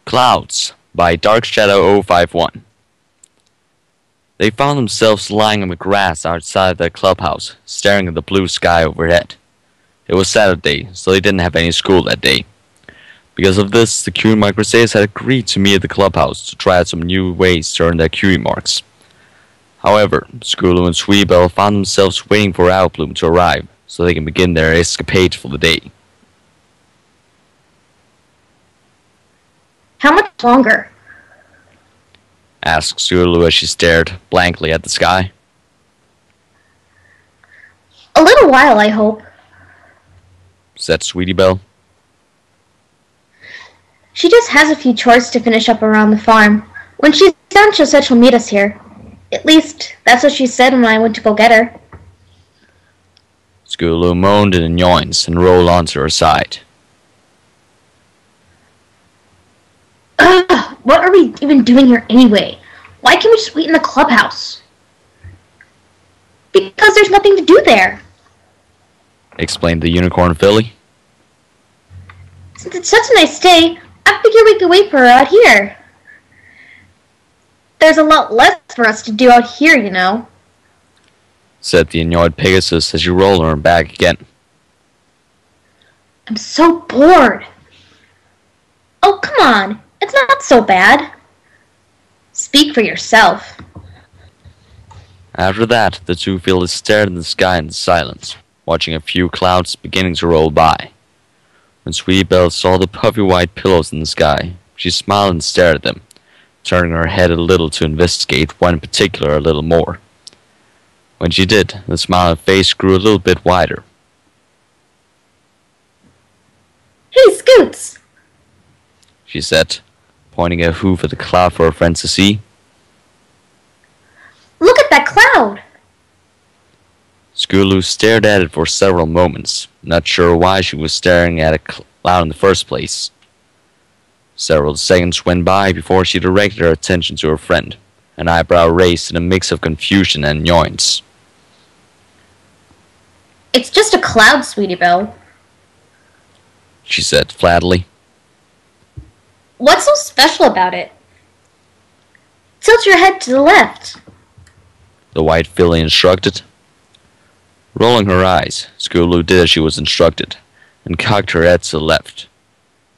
Clouds by Dark Shadow 051. They found themselves lying on the grass outside their clubhouse, staring at the blue sky overhead. It was Saturday, so they didn't have any school that day. Because of this, the Curie Mark Crusaders had agreed to meet at the clubhouse to try out some new ways to earn their Curie Marks. However, Scootaloo and Sweetie Belle found themselves waiting for Applebloom to arrive, so they can begin their escapade for the day. How much longer? Asked Scootaloo as she stared blankly at the sky. A little while, I hope, Said Sweetie Belle. She just has a few chores to finish up around the farm. When she's done, she said she'll meet us here. At least, that's what she said when I went to go get her. Scootaloo moaned in annoyance and rolled onto her side. Ugh, what are we even doing here anyway? Why can't we just wait in the clubhouse? Because there's nothing to do there, Explained the unicorn filly. Since it's such a nice day, I figure we could wait for her out here. There's a lot less for us to do out here, you know. Said the annoyed Pegasus as she rolled on her back again. I'm so bored. Oh, come on. It's not so bad. Speak for yourself. After that, the two fillies stared in the sky in silence, watching a few clouds beginning to roll by. When Sweetie Belle saw the puffy white pillows in the sky, she smiled and stared at them, turning her head a little to investigate one in particular a little more. When she did, the smile on her face grew a little bit wider. Hey, Scoots! She said, pointing a hoof at the cloud for her friends to see. Look at that cloud! Scootaloo stared at it for several moments, not sure why she was staring at a cloud in the first place. Several seconds went by before she directed her attention to her friend, an eyebrow raised in a mix of confusion and annoyance. It's just a cloud, Sweetie Belle. She said flatly. What's so special about it? Tilt your head to the left. The white filly instructed. Rolling her eyes, Scootaloo did as she was instructed, and cocked her head to the left.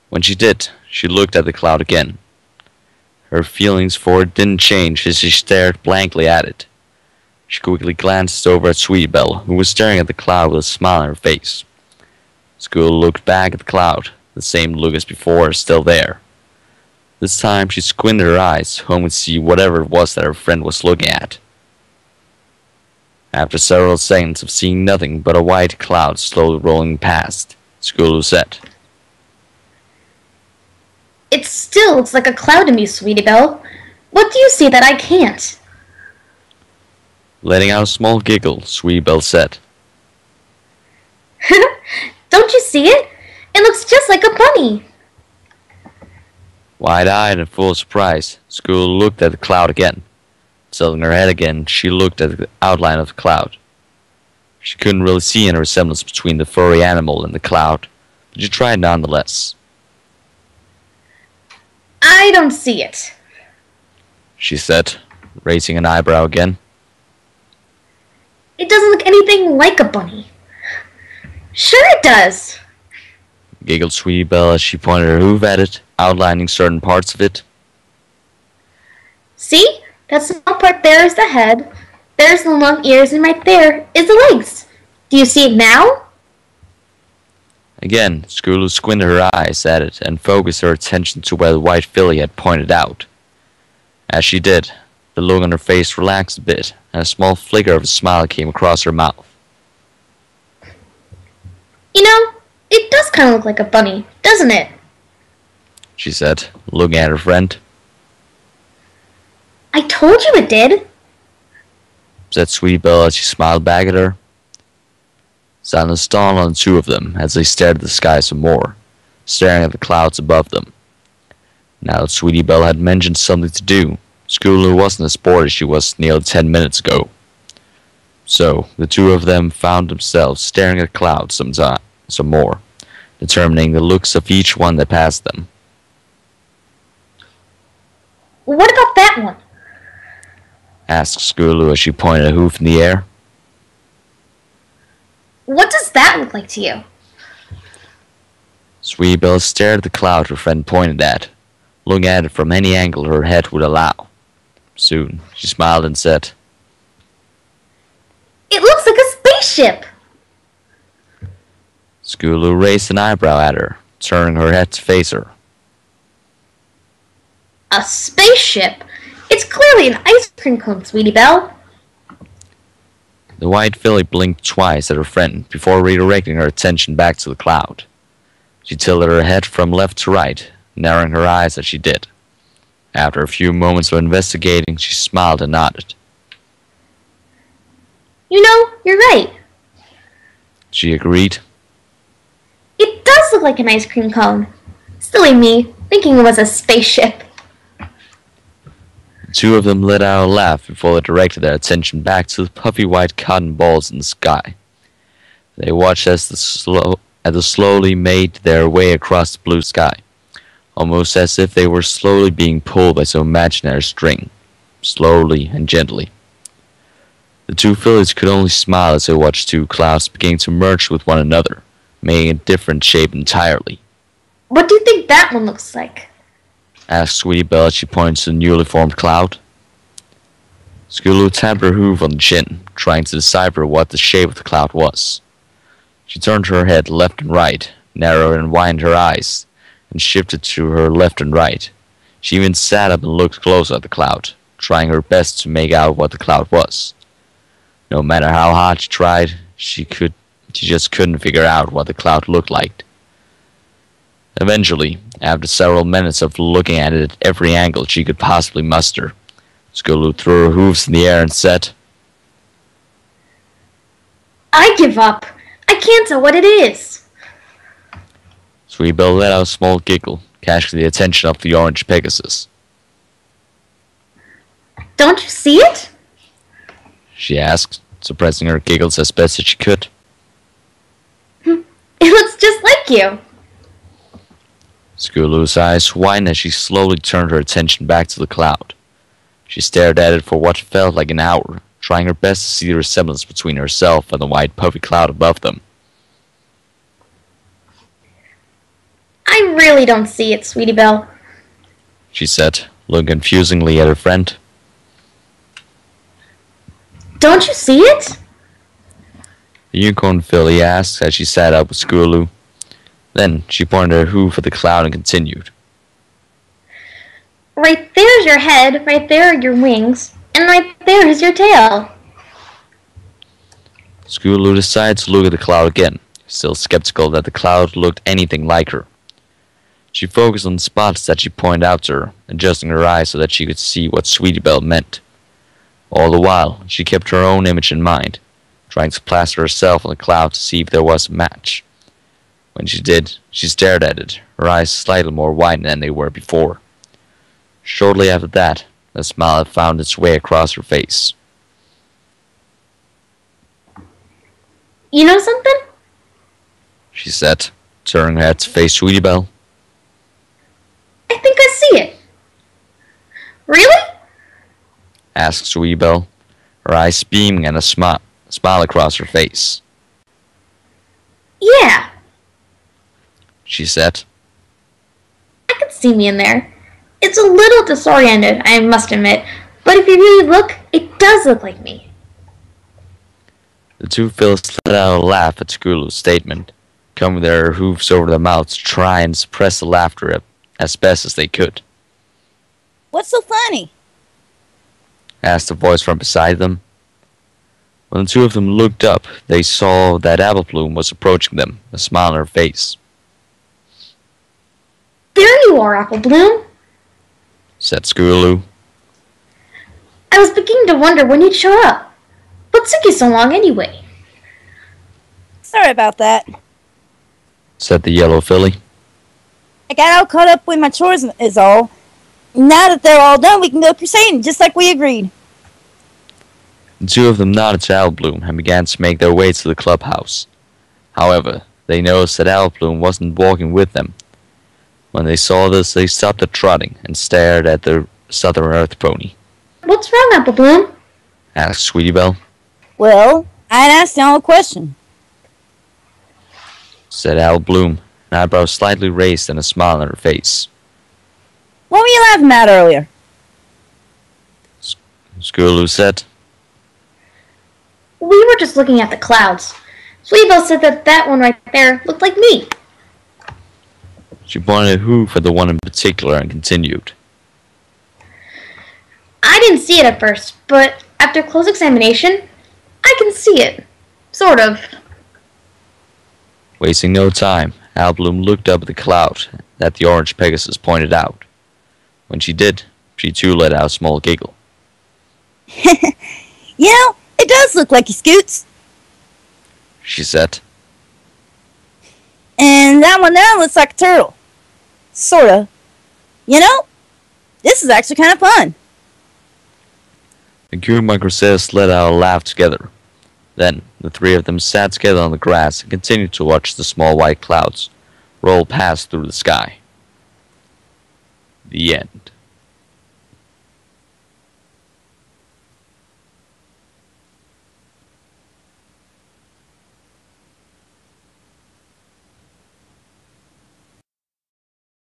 When she did, she looked at the cloud again. Her feelings for it didn't change as she stared blankly at it. She quickly glanced over at Sweetie Belle, who was staring at the cloud with a smile on her face. Scootaloo looked back at the cloud, the same look as before still there. This time she squinted her eyes, hoping to see whatever it was that her friend was looking at. After several seconds of seeing nothing but a white cloud slowly rolling past, Scootaloo said, It still looks like a cloud to me, Sweetie Belle. What do you see that I can't? Letting out a small giggle, Sweetie Belle said, Don't you see it? It looks just like a bunny. Wide-eyed and full of surprise, Scootaloo looked at the cloud again. Tilting her head again, she looked at the outline of the cloud. She couldn't really see any resemblance between the furry animal and the cloud, but she tried nonetheless. I don't see it, She said, raising an eyebrow again. It doesn't look anything like a bunny. Sure it does, Giggled Sweetie Belle as she pointed her hoof at it, outlining certain parts of it. See? That small part there is the head, there's the long ears, and right there is the legs. Do you see it now? Again, Scootaloo squinted her eyes at it and focused her attention to where the white filly had pointed out. As she did, the look on her face relaxed a bit, and a small flicker of a smile came across her mouth. You know, it does kind of look like a bunny, doesn't it? She said, looking at her friend. I told you it did, Said Sweetie Belle as she smiled back at her. Silence dawned on the two of them as they stared at the sky some more, staring at the clouds above them. Now that Sweetie Belle had mentioned something to do, Scootaloo wasn't as bored as she was nearly 10 minutes ago. So, the two of them found themselves staring at the clouds some more, determining the looks of each one that passed them. What about that one? Asked Scootaloo as she pointed a hoof in the air. What does that look like to you? Sweetie Belle stared at the cloud her friend pointed at, looking at it from any angle her head would allow. Soon, she smiled and said, It looks like a spaceship! Scootaloo raised an eyebrow at her, turning her head to face her. A spaceship? It's clearly an ice cream cone, Sweetie Belle. The white filly blinked twice at her friend before redirecting her attention back to the cloud. She tilted her head from left to right, narrowing her eyes as she did. After a few moments of investigating, she smiled and nodded. You know, you're right. She agreed. It does look like an ice cream cone. Silly me, thinking it was a spaceship. The two of them let out a laugh before they directed their attention back to the puffy white cotton balls in the sky. They watched as they slowly made their way across the blue sky, almost as if they were slowly being pulled by some imaginary string, slowly and gently. The two fillies could only smile as they watched two clouds beginning to merge with one another, making a different shape entirely. What do you think that one looks like? Asked Sweetie Belle as she pointed to the newly formed cloud. Scootaloo tapped her hoof on the chin, trying to decipher what the shape of the cloud was. She turned her head left and right, narrowed and widened her eyes, and shifted to her left and right. She even sat up and looked closer at the cloud, trying her best to make out what the cloud was. No matter how hard she tried, she just couldn't figure out what the cloud looked like. Eventually, after several minutes of looking at it at every angle she could possibly muster, Scootaloo threw her hoofs in the air and said, I give up. I can't tell what it is. Sweetie Belle let out a small giggle, catching the attention of the orange Pegasus. Don't you see it? She asked, suppressing her giggles as best as she could. It looks just like you. Scootaloo's eyes widened as she slowly turned her attention back to the cloud. She stared at it for what felt like an hour, trying her best to see the resemblance between herself and the white puffy cloud above them. I really don't see it, Sweetie Belle. She said, looking confusingly at her friend. Don't you see it? The unicorn filly asked as she sat up with Scootaloo. Then she pointed her hoof at the cloud and continued. Right there's your head, right there are your wings, and right there is your tail. Scootaloo decided to look at the cloud again, still skeptical that the cloud looked anything like her. She focused on the spots that she pointed out to her, adjusting her eyes so that she could see what Sweetie Belle meant. All the while, she kept her own image in mind, trying to plaster herself on the cloud to see if there was a match. When she did, she stared at it, her eyes slightly more wide than they were before. Shortly after that, a smile had found its way across her face. You know something? She said, turning her head to face Sweetie Belle. I think I see it. Really? Asked Sweetie Belle, her eyes beaming and a smile across her face. Yeah, She said. I can see me in there. It's a little disoriented, I must admit, but if you really look, it does look like me. The two fillies let out a laugh at Scootaloo's statement, coming their hoofs over their mouths to try and suppress the laughter as best as they could. What's so funny? Asked a voice from beside them. When the two of them looked up, they saw that Applebloom was approaching them, a smile on her face. There you are, Applebloom, Said Scootaloo. I was beginning to wonder when you'd show up. What took you so long anyway? Sorry about that. Said the yellow filly. I got all caught up with my chores is all. Now that they're all done, we can go crusading, just like we agreed. The two of them nodded to Applebloom and began to make their way to the clubhouse. However, they noticed that Applebloom wasn't walking with them. When they saw this, they stopped at trotting and stared at the Southern Earth pony. What's wrong, Applebloom? Asked Sweetie Belle. Well, I'd asked y'all a question. Said Applebloom, an eyebrow slightly raised and a smile on her face. What were you laughing at earlier? Scootaloo said. We were just looking at the clouds. Sweetie Belle said that one right there looked like me. She pointed a hoof at the one in particular and continued. I didn't see it at first, but after close examination, I can see it. Sort of. Wasting no time, Applebloom looked up at the cloud that the orange Pegasus pointed out. When she did, she too let out a small giggle. You know, it does look like you, Scoots. She said. And that one there looks like a turtle. Sorta. You know, this is actually kind of fun. The group of Crusaders let out a laugh together. Then, the three of them sat together on the grass and continued to watch the small white clouds roll past through the sky. The end.